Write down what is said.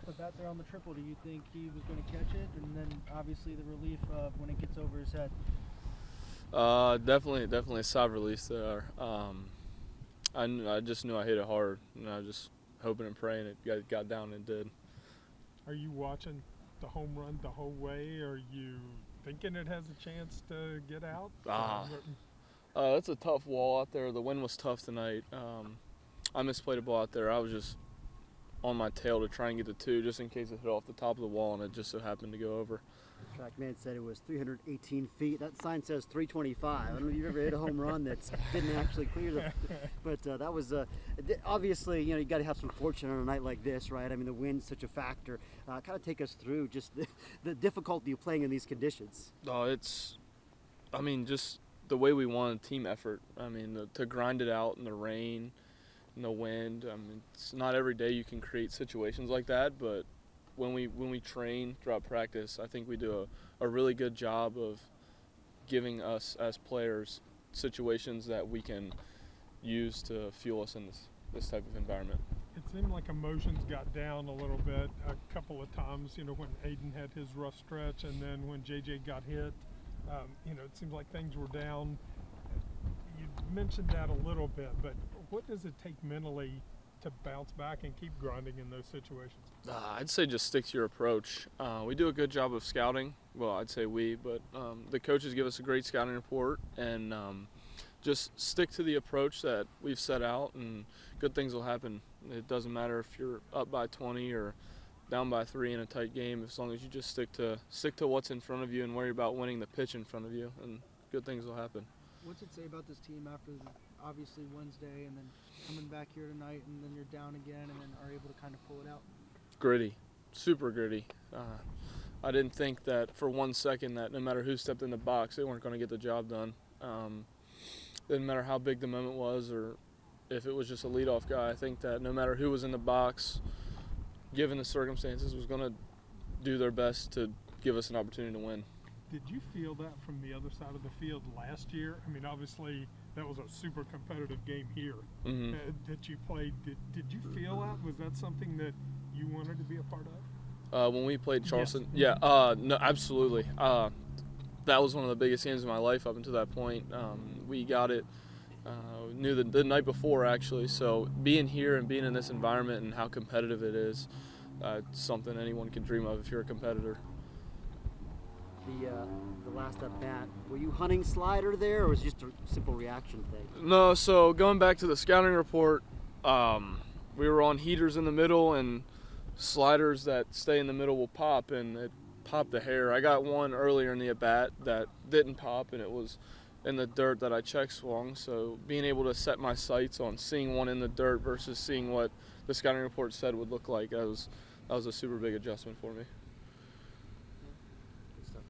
the bat there on the triple, do you think he was going to catch it? And then obviously the relief of when it gets over his head. Definitely a sigh of release there. I just knew I hit it hard, and I was just hoping and praying it got down and it did. Are you watching the home run the whole way? Are you thinking it has a chance to get out? It's a tough wall out there. The wind was tough tonight. I misplayed a ball out there. I was just on my tail to try and get the two just in case it hit off the top of the wall, and it just so happened to go over. The TrackMan said it was 318 feet. That sign says 325. I don't know if you've ever hit a home run that didn't actually clear the, but that was obviously, you got to have some fortune on a night like this, right? I mean, the wind's such a factor. Kind of take us through just the difficulty of playing in these conditions. Oh, just the way we won, team effort. I mean, to grind it out in the rain, in the wind. I mean, it's not every day you can create situations like that, but when we train throughout practice, I think we do a really good job of giving us as players situations that we can use to fuel us in this type of environment. It seemed like emotions got down a little bit a couple of times, when Aiden had his rough stretch and then when JJ got hit. It seems like things were down. You mentioned that a little bit, but what does it take mentally to bounce back and keep grinding in those situations? I'd say just stick to your approach. We do a good job of scouting. Well, I'd say but the coaches give us a great scouting report, and just stick to the approach that we've set out, and good things will happen. It doesn't matter if you're up by 20 or down by 3 in a tight game, as long as you just stick to what's in front of you and worry about winning the pitch in front of you, and good things will happen. What's it say about this team after obviously Wednesday and then coming back here tonight and then you're down again and then are able to kind of pull it out? Gritty, super gritty. I didn't think that for 1 second that no matter who stepped in the box, they weren't going to get the job done. Didn't matter how big the moment was or if it was just a leadoff guy. I think that no matter who was in the box, given the circumstances, was going to do their best to give us an opportunity to win. Did you feel that from the other side of the field last year? I mean, obviously that was a super competitive game here that you played. Did you feel that? Was that something that you wanted to be a part of? When we played Charleston, yes. Yeah, no, absolutely. That was one of the biggest games of my life up until that point. We got it, knew the night before actually, so being here and being in this environment and how competitive it is, it's something anyone can dream of if you're a competitor. The last at bat, were you hunting slider there, or was it just a simple reaction thing? No, so going back to the scouting report, we were on heaters in the middle, and sliders that stay in the middle will pop, and it popped the hair. I got one earlier in the at bat that didn't pop, and it was in the dirt that I check swung. So being able to set my sights on seeing one in the dirt versus seeing what the scouting report said would look like, that was a super big adjustment for me.